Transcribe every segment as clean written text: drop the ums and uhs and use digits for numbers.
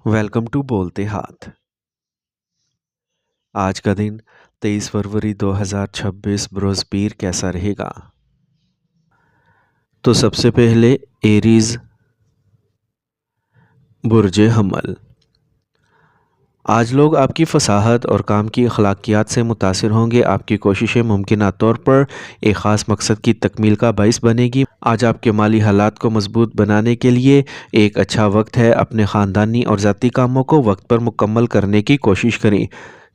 Welcome to बोलते हाथ। आज का दिन 23 फरवरी 2026 बृहस्पति कैसा रहेगा? तो सबसे पहले एरीज बुर्ज हमल। आज लोग आपकी फसाहत और काम की अखलाकियात से मुतासिर होंगे। आपकी कोशिशें मुमकिन तौर पर एक ख़ास मकसद की तकमील का बाइस बनेगी। आज आपके माली हालात को मजबूत बनाने के लिए एक अच्छा वक्त है। अपने ख़ानदानी और ज़ाती कामों को वक्त पर मुकम्मल करने की कोशिश करें।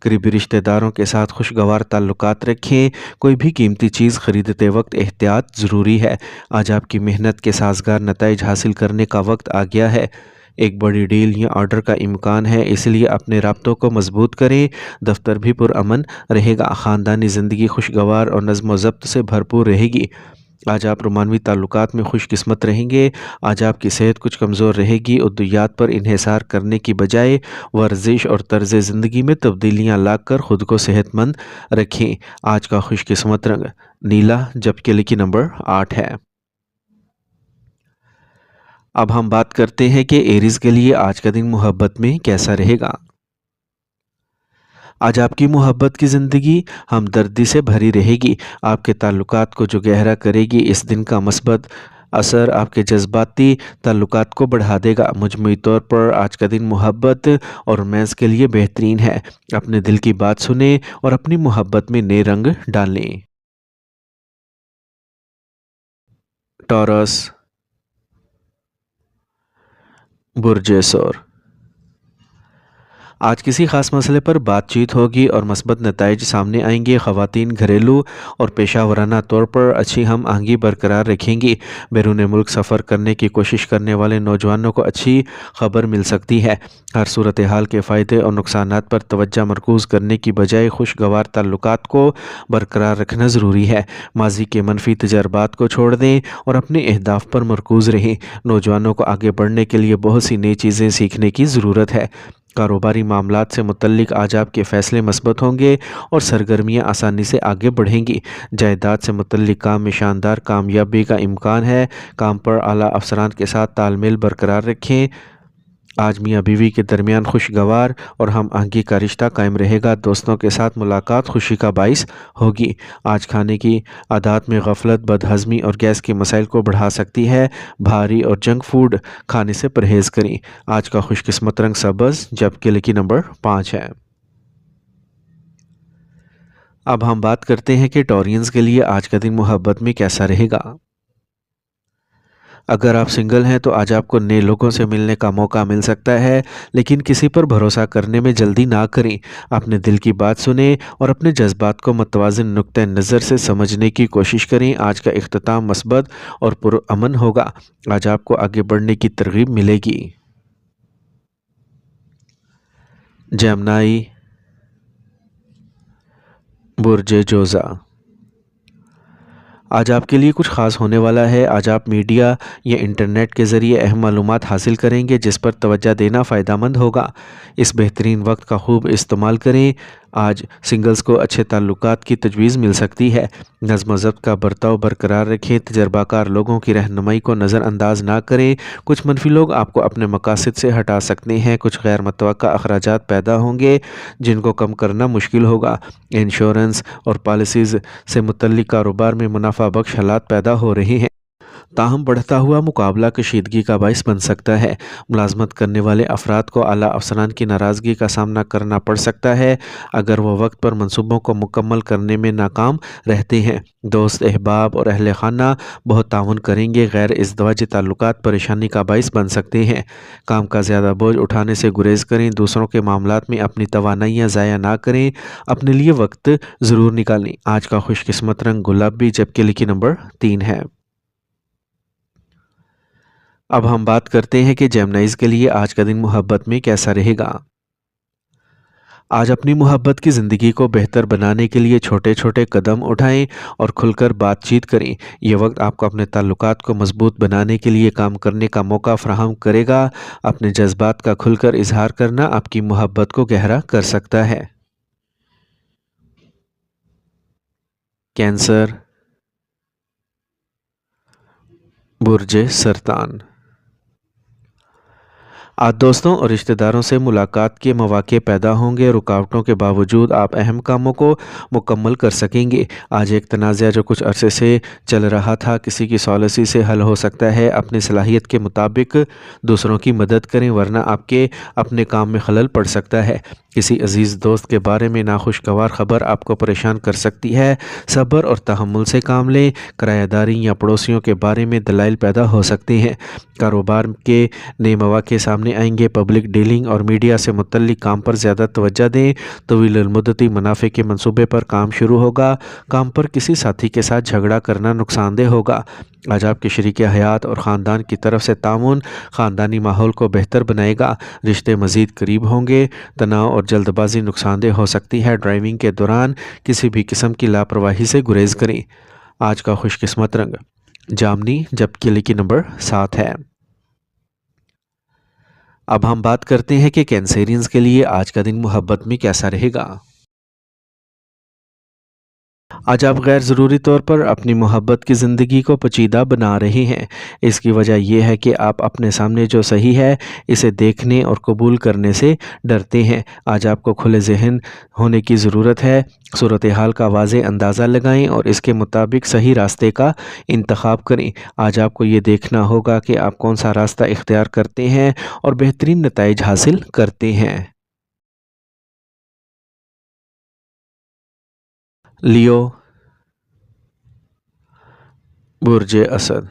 करीबी रिश्तेदारों के साथ खुशगवार ताल्लुकात रखें। कोई भी कीमती चीज़ ख़रीदते वक्त एहतियात ज़रूरी है। आज आपकी मेहनत के साजगार नताइज हासिल करने का वक्त आ गया है। एक बड़ी डील या ऑर्डर का इम्कान है, इसलिए अपने राब्तों को मजबूत करें। दफ्तर भी पुरअमन रहेगा। ख़ानदानी ज़िंदगी खुशगवार और नज़्म व ज़ब्त से भरपूर रहेगी। आज आप रोमानवी ताल्लुकात में खुशकिस्मत रहेंगे। आज आपकी सेहत कुछ कमज़ोर रहेगी। उद्दियात पर इन्हिसार करने की बजाय वर्जिश और तर्ज ज़िंदगी में तब्दीलियाँ लाकर ख़ुद को सेहतमंद रखें। आज का खुशकिस्मत रंग नीला, जबकि लकी नंबर 8 है। अब हम बात करते हैं कि एरीज के लिए आज का दिन मोहब्बत में कैसा रहेगा। आज आपकी मोहब्बत की ज़िंदगी हमदर्दी से भरी रहेगी। आपके ताल्लुकात को जो गहरा करेगी। इस दिन का मस्बत असर आपके जज्बाती ताल्लुकात को बढ़ा देगा। मजमूई तौर पर आज का दिन मोहब्बत और रोमांस के लिए बेहतरीन है। अपने दिल की बात सुने और अपनी मोहब्बत में नए रंग डालें। टॉरस बुर्ज सौर। आज किसी ख़ास मसले पर बातचीत होगी और मस्बत नताइज सामने आएंगे। ख़वातीन घरेलू और पेशा वराना तौर पर अच्छी हम आहंगी बरकरार रखेंगी। बैरून मुल्क सफ़र करने की कोशिश करने वाले नौजवानों को अच्छी खबर मिल सकती है। हर सूरत हाल के फ़ायदे और नुकसानात पर तवज्जो मरकूज़ करने की बजाय खुशगवार ताल्लुकात को बरकरार रखना ज़रूरी है। माजी के मनफी तजर्बात को छोड़ दें और अपने अहदाफ पर मरकूज़ रहें। नौजवानों को आगे बढ़ने के लिए बहुत सी नई चीज़ें सीखने की ज़रूरत है। कारोबारी मामलात से मुतल्लिक आज आपके फ़ैसले मस्बत होंगे और सरगर्मियाँ आसानी से आगे बढ़ेंगी। जायदाद से मुतल्लिक काम में शानदार कामयाबी का इम्कान है। काम पर आला अफसरान के साथ तालमेल बरकरार रखें। आज मियाँ बीवी के दरमियान खुशगवार और हम आहंगी का रिश्ता कायम रहेगा। दोस्तों के साथ मुलाकात खुशी का बाइस होगी। आज खाने की आदत में गफलत बदहज़मी और गैस के मसाइल को बढ़ा सकती है। भारी और जंक फूड खाने से परहेज़ करें। आज का खुशकिस्मत रंग सब्ज़, जबकि लकी नंबर 5 है। अब हम बात करते हैं कि टॉरियंस के लिए आज का दिन मोहब्बत में कैसा रहेगा। अगर आप सिंगल हैं तो आज आपको नए लोगों से मिलने का मौका मिल सकता है, लेकिन किसी पर भरोसा करने में जल्दी ना करें। अपने दिल की बात सुनें और अपने जज्बात को मतवाज़िन नुक्ते नज़र से समझने की कोशिश करें। आज का इख्तिताम मस्बत और पुरअमन होगा। आज आपको आगे बढ़ने की तरगीब मिलेगी। जेमिनी बुर्ज जोज़ा। आज आपके लिए कुछ ख़ास होने वाला है। आज आप मीडिया या इंटरनेट के ज़रिए अहम मालूमात हासिल करेंगे, जिस पर तवज्जो देना फ़ायदेमंद होगा। इस बेहतरीन वक्त का खूब इस्तेमाल करें। आज सिंगल्स को अच्छे ताल्लुकात की तजवीज़ मिल सकती है। नज़्म व ज़ब्त का बर्ताव बरकरार रखें। तजर्बाकार लोगों की रहनुमाई को नज़रअंदाज ना करें। कुछ मनफी लोग आपको अपने मकासद से हटा सकते हैं। कुछ गैर मुतवक्का अखराजात पैदा होंगे, जिनको कम करना मुश्किल होगा। इंश्योरेंस और पॉलिसीज़ से मुतल्लिक कारोबार में मुनाफा बख्श हालात पैदा हो रहे हैं। ताहम बढ़ता हुआ मुकाबला कशीदगी का बाइस बन सकता है। मुलाजमत करने वाले अफराद को आला अफसरान की नाराज़गी का सामना करना पड़ सकता है अगर वह वक्त पर मनसूबों को मुकम्मल करने में नाकाम रहते हैं। दोस्त, अहबाब और अहल खाना बहुत ताउन करेंगे। गैर इज़्दवाजी ताल्लुकात परेशानी का बाइस बन सकते हैं। काम का ज़्यादा बोझ उठाने से गुरेज करें। दूसरों के मामलात में अपनी तवानाइयाँ ज़ाया ना करें। अपने लिए वक्त ज़रूर निकालें। आज का खुशकिस्मत रंग गुलाबी, जबकि लकी नंबर 3 है। अब हम बात करते हैं कि जेमिनीज़ के लिए आज का दिन मोहब्बत में कैसा रहेगा। आज अपनी मोहब्बत की ज़िंदगी को बेहतर बनाने के लिए छोटे छोटे कदम उठाएं और खुलकर बातचीत करें। यह वक्त आपको अपने ताल्लुकात को मजबूत बनाने के लिए काम करने का मौका फराहम करेगा। अपने जज्बात का खुलकर इजहार करना आपकी मोहब्बत को गहरा कर सकता है। कैंसर बुर्ज सरतान। आज दोस्तों और रिश्तेदारों से मुलाकात के मौके पैदा होंगे। रुकावटों के बावजूद आप अहम कामों को मुकम्मल कर सकेंगे। आज एक तनाज़ा जो कुछ अरसे से चल रहा था किसी की सॉलिसी से हल हो सकता है। अपनी सलाहियत के मुताबिक दूसरों की मदद करें, वरना आपके अपने काम में खलल पड़ सकता है। किसी अजीज़ दोस्त के बारे में नाखुशगवार ख़बर आपको परेशान कर सकती है। सब्र और तहम्मुल से काम लें। किराएदारी या पड़ोसियों के बारे में दलाइल पैदा हो सकते हैं। कारोबार के नए मौके सामने आएंगे। पब्लिक डीलिंग और मीडिया से मुतल्लिक काम पर ज़्यादा तवज्जो दें। तवील मुद्दती मुनाफे के मंसूबे पर काम शुरू होगा। काम पर किसी साथी के साथ झगड़ा करना नुकसानदेह होगा। आज आपके शरीक हयात और ख़ानदान की तरफ से ताउन ख़ानदानी माहौल को बेहतर बनाएगा। रिश्ते मज़ीद करीब होंगे। तनाव और जल्दबाजी नुकसानदेह हो सकती है। ड्राइविंग के दौरान किसी भी किस्म की लापरवाही से गुरेज करें। आज का खुशकिस्मत रंग जामनी, जबकि लिकी नंबर 7 है। अब हम बात करते हैं कि कैंसेरियंस के लिए आज का दिन मोहब्बत में कैसा रहेगा। आज आप गैर ज़रूरी तौर पर अपनी मोहब्बत की ज़िंदगी को पेचीदा बना रहे हैं। इसकी वजह यह है कि आप अपने सामने जो सही है इसे देखने और कबूल करने से डरते हैं। आज आपको खुले ज़हन होने की ज़रूरत है। सूरत हाल का वाज़ेह अंदाज़ा लगाएं और इसके मुताबिक सही रास्ते का इंतखाब करें। आज आपको ये देखना होगा कि आप कौन सा रास्ता इख्तियार करते हैं और बेहतरीन नताइज हासिल करते हैं। लियो, बुर्ज असद।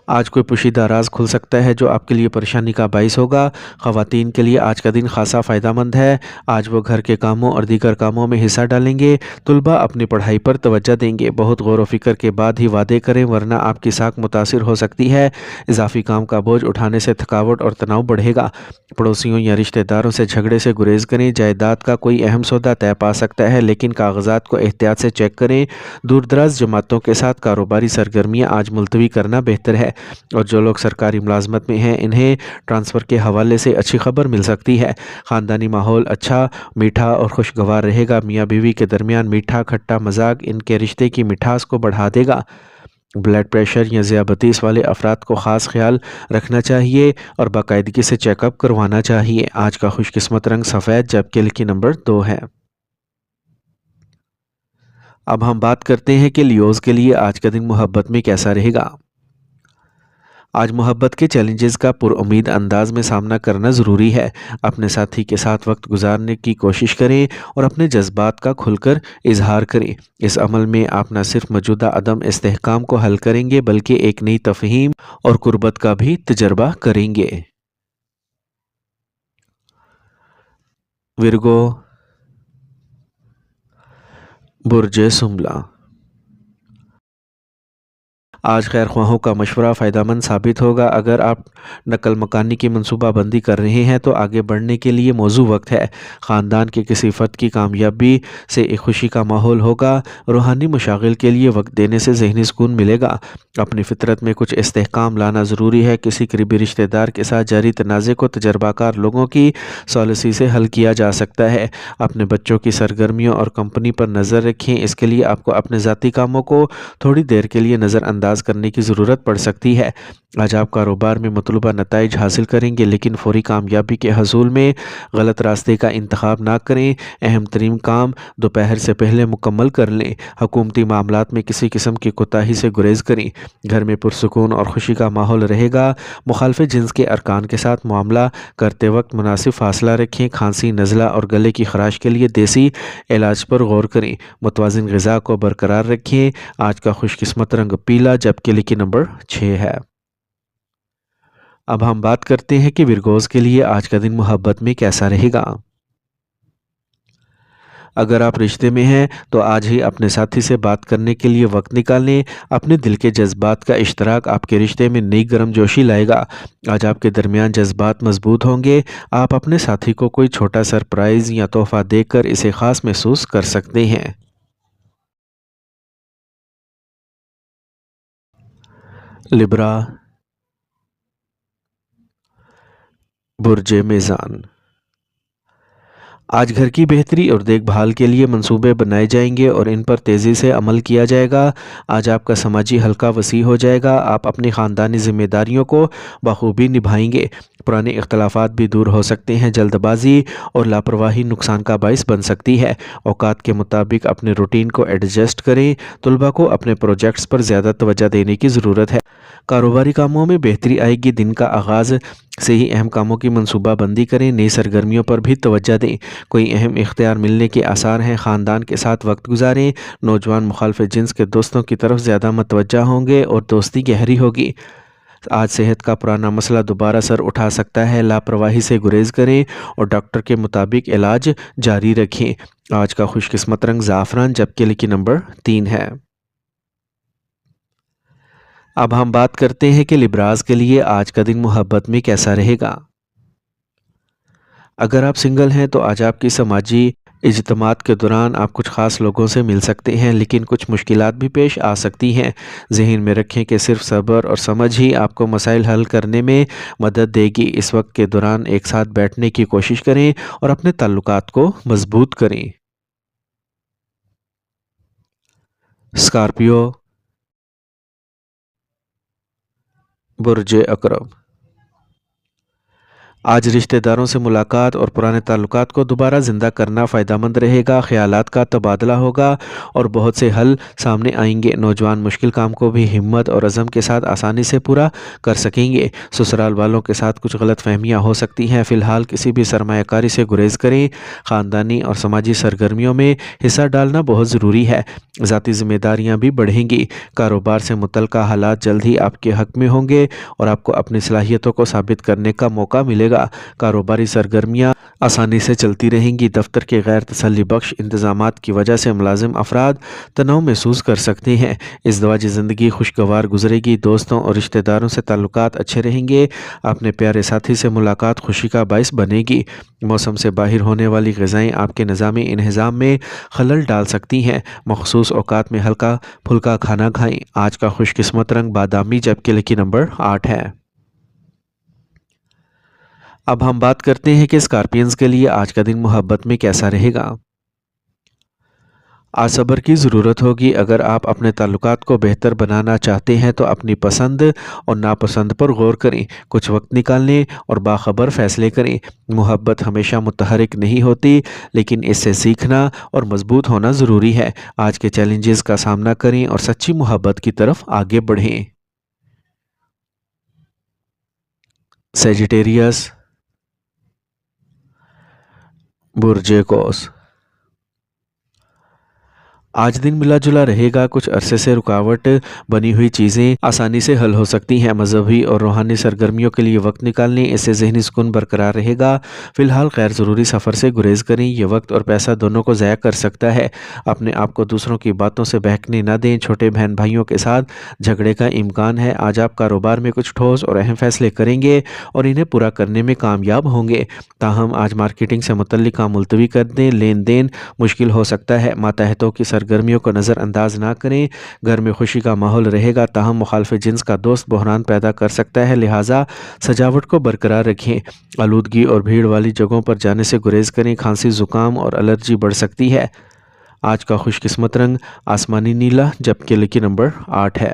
आज कोई पोशीदा राज खुल सकता है जो आपके लिए परेशानी का बाइस होगा। ख़वातीन के लिए आज का दिन खासा फ़ायदेमंद है। आज वो घर के कामों और दीगर कामों में हिस्सा डालेंगे। तुलबा अपनी पढ़ाई पर तवज्जो देंगे। बहुत गौर व फिक्र के बाद ही वादे करें, वरना आपकी साख मुतासिर हो सकती है। इजाफी काम का बोझ उठाने से थकावट और तनाव बढ़ेगा। पड़ोसियों या रिश्तेदारों से झगड़े से गुरेज करें। जायदाद का कोई अहम सौदा तय पा सकता है, लेकिन कागजात को एहतियात से चेक करें। दूर दराज जमातों के साथ कारोबारी सरगर्मियाँ आज मुलतवी करना बेहतर है। और जो लोग सरकारी मुलाजमत में हैं इन्हें ट्रांसफ़र के हवाले से अच्छी खबर मिल सकती है। ख़ानदानी माहौल अच्छा, मीठा और खुशगवार रहेगा। मियाँ बीवी के दरमियान मीठा खट्टा मजाक इनके रिश्ते की मिठास को बढ़ा देगा। ब्लड प्रेशर या ज़ियाबतीस वाले अफराद को ख़ास ख्याल रखना चाहिए और बाकायदगी से चेकअप करवाना चाहिए। आज का खुशकिस्मत रंग सफ़ेद, जबकि लिखी नंबर 2 है। अब हम बात करते हैं कि लियोज़ के लिए आज का दिन मोहब्बत में कैसा रहेगा। आज मोहब्बत के चैलेंजेस का पुरउम्मीद अंदाज में सामना करना ज़रूरी है। अपने साथी के साथ वक्त गुजारने की कोशिश करें और अपने जज्बात का खुलकर इजहार करें। इस अमल में आप न सिर्फ मौजूदा अदम इस्तेहकाम को हल करेंगे, बल्कि एक नई तफहीम और कुर्बत का भी तजर्बा करेंगे। विरगो, बुर्ज सुमला। आज खैर ख्वाहों का मशवरा फ़ायदेमंद साबित होगा। अगर आप नकल मकानी की मनसूबा बंदी कर रहे हैं तो आगे बढ़ने के लिए मौजू वक्त है। ख़ानदान के किसी फ़र्द की कामयाबी से एक खुशी का माहौल होगा। रूहानी मशागिल के लिए वक्त देने से ज़हनी सुकून मिलेगा। अपनी फितरत में कुछ इस्तेहकाम लाना ज़रूरी है। किसी करीबी रिश्तेदार के साथ जारी तनाज़े को तजर्बाकार लोगों की सॉलिसी से हल किया जा सकता है। अपने बच्चों की सरगर्मियों और कंपनी पर नज़र रखें। इसके लिए आपको अपने ज़ाती कामों को थोड़ी देर के लिए नज़रअंदाज करने की ज़रूरत पड़ सकती है। आज आप कारोबार में मतलूबा नताइज हासिल करेंगे, लेकिन फौरी कामयाबी के हसूल में गलत रास्ते का इंतखाब ना करें। अहम तरीन काम दोपहर से पहले मुकम्मल कर लें। हुकूमती मामलात में किसी किस्म की कोताही से गुरेज करें। घर में पुरसुकून और खुशी का माहौल रहेगा। मुखालिफ जिन्स के अरकान के साथ मामला करते वक्त मुनासिब फासला रखें। खांसी, नज़ला और गले की खराश के लिए देसी इलाज पर गौर करें। मुतवाज़िन ग़िज़ा को बरकरार रखें। आज का खुशकिस्मत रंग पीला, जबकि लिखी नंबर 6 है। अब हम बात करते हैं कि विरगोज़ के लिए आज का दिन मोहब्बत में कैसा रहेगा। अगर आप रिश्ते में हैं तो आज ही अपने साथी से बात करने के लिए वक्त निकालें। अपने दिल के जज्बात का इश्तराक आपके रिश्ते में नई गर्मजोशी लाएगा। आज आपके दरमियान जज्बात मजबूत होंगे। आप अपने साथी को कोई छोटा सरप्राइज़ या तोहफा देकर इसे ख़ास महसूस कर सकते हैं। लिब्रा, बुर्ज मेज़ान। آج گھر کی بہتری اور دیکھ بھال کے لیے منصوبے بنائے جائیں گے اور ان پر تیزی سے عمل کیا جائے گا۔ آج آپ کا سماجی حلقہ وسیع ہو جائے گا، آپ اپنی خاندانی ذمہ داریوں کو بخوبی نبھائیں گے۔ پرانے اختلافات بھی دور ہو سکتے ہیں۔ جلد بازی اور لاپرواہی نقصان کا باعث بن سکتی ہے۔ اوقات کے مطابق اپنے روٹین کو ایڈجسٹ کریں۔ طلباء کو اپنے پروجیکٹس پر زیادہ توجہ دینے کی ضرورت ہے۔ کاروباری کاموں میں بہتری آئے گی۔ دن کا آغاز سے ہی اہم کاموں کی منصوبہ بندی کریں۔ نئی سرگرمیوں پر بھی توجہ دیں۔ کوئی اہم اختیار ملنے کے آثار ہیں۔ خاندان کے ساتھ وقت گزاریں۔ نوجوان مخالف جنس کے دوستوں کی طرف زیادہ متوجہ ہوں گے اور دوستی گہری ہوگی۔ آج صحت کا پرانا مسئلہ دوبارہ سر اٹھا سکتا ہے۔ لاپرواہی سے گریز کریں اور ڈاکٹر کے مطابق علاج جاری رکھیں۔ آج کا خوش قسمت رنگ زعفران جبکہ لکی نمبر 3 ہے۔ اب ہم بات کرتے ہیں کہ لبراز کے لیے آج کا دن محبت میں کیسا رہے گا۔ اگر آپ سنگل ہیں تو آج آپ کی سماجی اجتماعات کے دوران آپ کچھ خاص لوگوں سے مل سکتے ہیں، لیکن کچھ مشکلات بھی پیش آ سکتی ہیں۔ ذہن میں رکھیں کہ صرف صبر اور سمجھ ہی آپ کو مسائل حل کرنے میں مدد دے گی۔ اس وقت کے دوران ایک ساتھ بیٹھنے کی کوشش کریں اور اپنے تعلقات کو مضبوط کریں۔ اسکارپیو، برج عقرب، آج رشتہ داروں سے ملاقات اور پرانے تعلقات کو دوبارہ زندہ کرنا فائدہ مند رہے گا۔ خیالات کا تبادلہ ہوگا اور بہت سے حل سامنے آئیں گے۔ نوجوان مشکل کام کو بھی ہمت اور عزم کے ساتھ آسانی سے پورا کر سکیں گے۔ سسرال والوں کے ساتھ کچھ غلط فہمیاں ہو سکتی ہیں۔ فی الحال کسی بھی سرمایہ کاری سے گریز کریں۔ خاندانی اور سماجی سرگرمیوں میں حصہ ڈالنا بہت ضروری ہے۔ ذاتی ذمہ داریاں بھی بڑھیں گی۔ کاروبار سے متعلقہ حالات جلد ہی آپ کے حق میں ہوں گے اور آپ کو اپنی صلاحیتوں کو ثابت کرنے کا موقع ملے گا۔ کاروباری سرگرمیاں آسانی سے چلتی رہیں گی۔ دفتر کے غیر تسلی بخش انتظامات کی وجہ سے ملازم افراد تناؤ محسوس کر سکتے ہیں۔ ازدواجی زندگی خوشگوار گزرے گی۔ دوستوں اور رشتہ داروں سے تعلقات اچھے رہیں گے۔ اپنے پیارے ساتھی سے ملاقات خوشی کا باعث بنے گی۔ موسم سے باہر ہونے والی غذائیں آپ کے نظامی انہضام میں خلل ڈال سکتی ہیں۔ مخصوص اوقات میں ہلکا پھلکا کھانا کھائیں۔ آج کا خوش قسمت رنگ بادامی جبکہ لکی نمبر 8 ہے۔ اب ہم بات کرتے ہیں کہ اسکارپینز کے لیے آج کا دن محبت میں کیسا رہے گا۔ آج صبر کی ضرورت ہوگی۔ اگر آپ اپنے تعلقات کو بہتر بنانا چاہتے ہیں تو اپنی پسند اور ناپسند پر غور کریں۔ کچھ وقت نکالیں اور باخبر فیصلے کریں۔ محبت ہمیشہ متحرک نہیں ہوتی، لیکن اس سے سیکھنا اور مضبوط ہونا ضروری ہے۔ آج کے چیلنجز کا سامنا کریں اور سچی محبت کی طرف آگے بڑھیں۔ سیجیٹیریس، برج قوس، آج دن ملا جلا رہے گا۔ کچھ عرصے سے رکاوٹ بنی ہوئی چیزیں آسانی سے حل ہو سکتی ہیں۔ مذہبی اور روحانی سرگرمیوں کے لیے وقت نکالنے، اس سے ذہنی سکون برقرار رہے گا۔ فی الحال غیر ضروری سفر سے گریز کریں، یہ وقت اور پیسہ دونوں کو ضائع کر سکتا ہے۔ اپنے آپ کو دوسروں کی باتوں سے بہکنے نہ دیں۔ چھوٹے بہن بھائیوں کے ساتھ جھگڑے کا امکان ہے۔ آج آپ کاروبار میں کچھ ٹھوس اور اہم فیصلے کریں گے اور انہیں پورا کرنے میں کامیاب ہوں گے۔ تاہم آج مارکیٹنگ سے متعلق کام ملتوی کر دیں، لین دین مشکل ہو سکتا ہے۔ ماتحتوں کی سرگرمیوں کو نظر انداز نہ کریں۔ گھر میں خوشی کا ماحول رہے گا، تاہم مخالف جنس کا دوست بحران پیدا کر سکتا ہے، لہٰذا سجاوٹ کو برقرار رکھیں۔ آلودگی اور بھیڑ والی جگہوں پر جانے سے گریز کریں، کھانسی، زکام اور الرجی بڑھ سکتی ہے۔ آج کا خوش قسمت رنگ آسمانی نیلا جبکہ لکی نمبر 8 ہے۔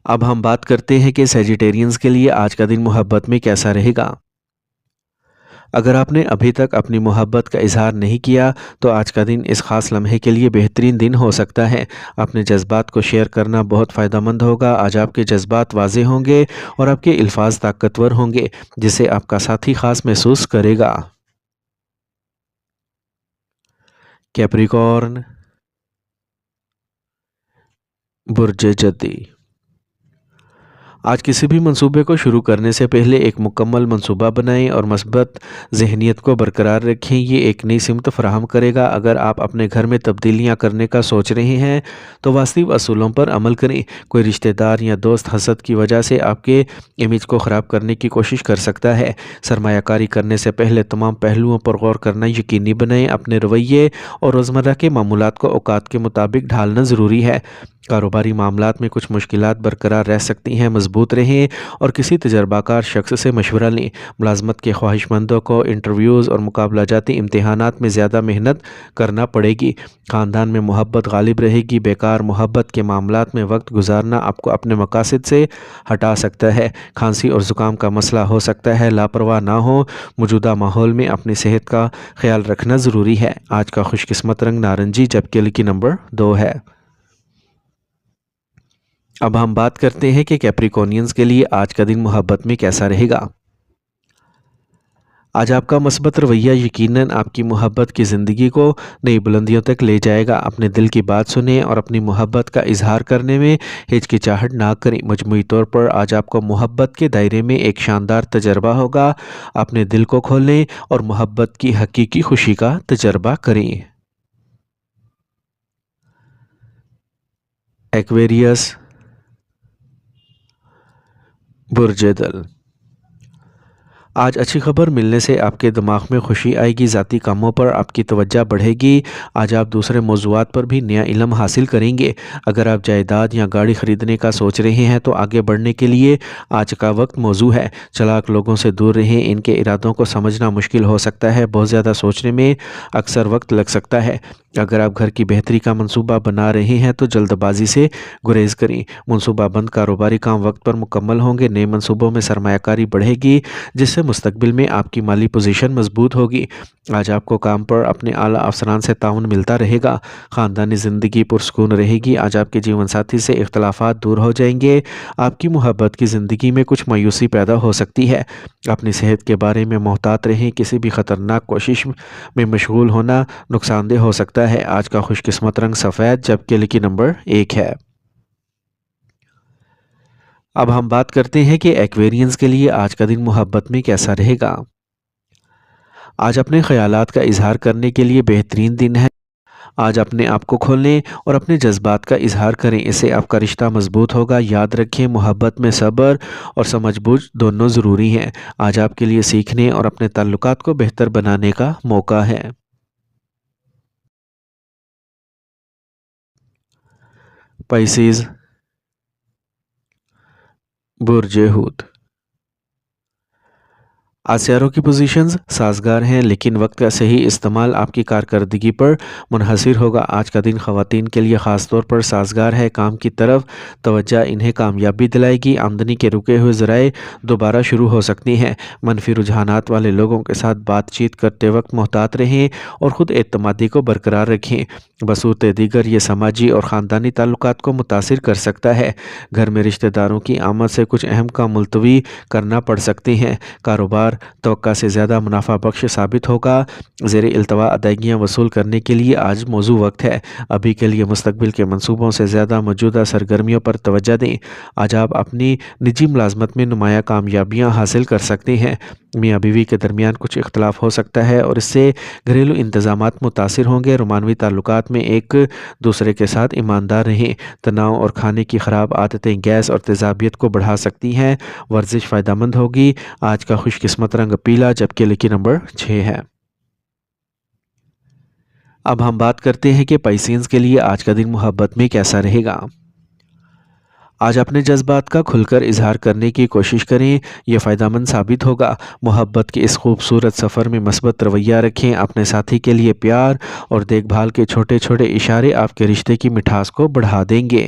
اب ہم بات کرتے ہیں کہ سیجیٹیرینز کے لیے آج کا دن محبت میں کیسا رہے گا۔ اگر آپ نے ابھی تک اپنی محبت کا اظہار نہیں کیا تو آج کا دن اس خاص لمحے کے لیے بہترین دن ہو سکتا ہے۔ اپنے جذبات کو شیئر کرنا بہت فائدہ مند ہوگا۔ آج آپ کے جذبات واضح ہوں گے اور آپ کے الفاظ طاقتور ہوں گے، جسے آپ کا ساتھی خاص محسوس کرے گا۔ کیپریکارن، برج جدی، آج کسی بھی منصوبے کو شروع کرنے سے پہلے ایک مکمل منصوبہ بنائیں اور مثبت ذہنیت کو برقرار رکھیں، یہ ایک نئی سمت فراہم کرے گا۔ اگر آپ اپنے گھر میں تبدیلیاں کرنے کا سوچ رہے ہیں تو واستو اصولوں پر عمل کریں۔ کوئی رشتہ دار یا دوست حسد کی وجہ سے آپ کے امیج کو خراب کرنے کی کوشش کر سکتا ہے۔ سرمایہ کاری کرنے سے پہلے تمام پہلوؤں پر غور کرنا یقینی بنائیں۔ اپنے رویے اور روزمرہ کے معمولات کو اوقات کے مطابق ڈھالنا ضروری ہے۔ کاروباری معاملات میں کچھ مشکلات برقرار رہ سکتی ہیں، مضبوط رہیں اور کسی تجربہ کار شخص سے مشورہ لیں۔ ملازمت کے خواہش مندوں کو انٹرویوز اور مقابلہ جاتی امتحانات میں زیادہ محنت کرنا پڑے گی۔ خاندان میں محبت غالب رہے گی۔ بیکار محبت کے معاملات میں وقت گزارنا آپ کو اپنے مقاصد سے ہٹا سکتا ہے۔ کھانسی اور زکام کا مسئلہ ہو سکتا ہے، لاپرواہ نہ ہو۔ موجودہ ماحول میں اپنی صحت کا خیال رکھنا ضروری ہے۔ آج کا خوش قسمت رنگ نارنجی جبکہ لکی نمبر 2 ہے۔ اب ہم بات کرتے ہیں کہ کیپریکونینز کے لیے آج کا دن محبت میں کیسا رہے گا۔ آج آپ کا مثبت رویہ یقیناً آپ کی محبت کی زندگی کو نئی بلندیوں تک لے جائے گا۔ اپنے دل کی بات سنیں اور اپنی محبت کا اظہار کرنے میں ہچکچاہٹ نہ کریں۔ مجموعی طور پر آج آپ کو محبت کے دائرے میں ایک شاندار تجربہ ہوگا۔ اپنے دل کو کھولیں اور محبت کی حقیقی خوشی کا تجربہ کریں۔ ایکویریس، برج دل۔ آج اچھی خبر ملنے سے آپ کے دماغ میں خوشی آئے گی۔ ذاتی کاموں پر آپ کی توجہ بڑھے گی۔ آج آپ دوسرے موضوعات پر بھی نیا علم حاصل کریں گے۔ اگر آپ جائیداد یا گاڑی خریدنے کا سوچ رہے ہیں تو آگے بڑھنے کے لیے آج کا وقت موزوں ہے۔ چالاک لوگوں سے دور رہیں، ان کے ارادوں کو سمجھنا مشکل ہو سکتا ہے۔ بہت زیادہ سوچنے میں اکثر وقت لگ سکتا ہے۔ اگر آپ گھر کی بہتری کا منصوبہ بنا رہے ہیں تو جلد بازی سے گریز کریں۔ منصوبہ بند کاروباری کام وقت پر مکمل ہوں گے۔ نئے منصوبوں میں سرمایہ کاری بڑھے گی جس سے مستقبل میں آپ کی مالی پوزیشن مضبوط ہوگی۔ آج آپ کو کام پر اپنے اعلیٰ افسران سے تعاون ملتا رہے گا۔ خاندانی زندگی پرسکون رہے گی۔ آج آپ کے جیون ساتھی سے اختلافات دور ہو جائیں گے۔ آپ کی محبت کی زندگی میں کچھ مایوسی پیدا ہو سکتی ہے۔ اپنی صحت کے بارے میں محتاط رہیں۔ کسی بھی خطرناک کوشش میں مشغول ہونا نقصان دہ ہو سکتا ہے۔ آج کا خوش قسمت رنگ سفید جبکہ لکی نمبر 1 ہے۔ اب ہم بات کرتے ہیں کہ ایکویرینز کے لیے آج کا دن محبت میں کیسا رہے گا۔ آج اپنے خیالات کا اظہار کرنے کے لیے بہترین دن ہے۔ آج اپنے آپ کو کھولیں اور اپنے جذبات کا اظہار کریں، اس سے آپ کا رشتہ مضبوط ہوگا۔ یاد رکھیں محبت میں صبر اور سمجھ بوجھ دونوں ضروری ہیں۔ آج آپ کے لیے سیکھنے اور اپنے تعلقات کو بہتر بنانے کا موقع ہے۔ پائسیز، برج حوت۔ آج سیاروں کی پوزیشنز سازگار ہیں لیکن وقت کا صحیح استعمال آپ کی کارکردگی پر منحصر ہوگا۔ آج کا دن خواتین کے لیے خاص طور پر سازگار ہے۔ کام کی طرف توجہ انہیں کامیابی دلائے گی۔ آمدنی کے رکے ہوئے ذرائع دوبارہ شروع ہو سکتی ہیں۔ منفی رجحانات والے لوگوں کے ساتھ بات چیت کرتے وقت محتاط رہیں اور خود اعتمادی کو برقرار رکھیں۔ بصورت دیگر یہ سماجی اور خاندانی تعلقات کو متاثر کر سکتا ہے۔ گھر میں رشتہ داروں کی آمد سے کچھ اہم کام ملتوی کرنا پڑ سکتے ہیں۔ کاروبار توقع سے زیادہ منافع بخش ثابت ہوگا۔ زیر التوا ادائیگیاں وصول کرنے کے لیے آج موزوں وقت ہے۔ ابھی کے لیے مستقبل کے منصوبوں سے زیادہ موجودہ سرگرمیوں پر توجہ دیں۔ آج آپ اپنی نجی ملازمت میں نمایاں کامیابیاں حاصل کر سکتے ہیں۔ میاں بیوی کے درمیان کچھ اختلاف ہو سکتا ہے اور اس سے گھریلو انتظامات متاثر ہوں گے۔ رومانوی تعلقات میں ایک دوسرے کے ساتھ ایماندار رہیں۔ تناؤ اور کھانے کی خراب عادتیں گیس اور تیزابیت کو بڑھا سکتی ہیں۔ ورزش فائدہ مند ہوگی۔ آج کا خوش قسمت رنگ پیلا جبکہ لکی نمبر 6 ہے۔ اب ہم بات کرتے ہیں کہ پائسینز کے لیے آج کا دن محبت میں کیسا رہے گا۔ آج اپنے جذبات کا کھل کر اظہار کرنے کی کوشش کریں، یہ فائدہ مند ثابت ہوگا۔ محبت کے اس خوبصورت سفر میں مثبت رویہ رکھیں۔ اپنے ساتھی کے لیے پیار اور دیکھ بھال کے چھوٹے چھوٹے اشارے آپ کے رشتے کی مٹھاس کو بڑھا دیں گے۔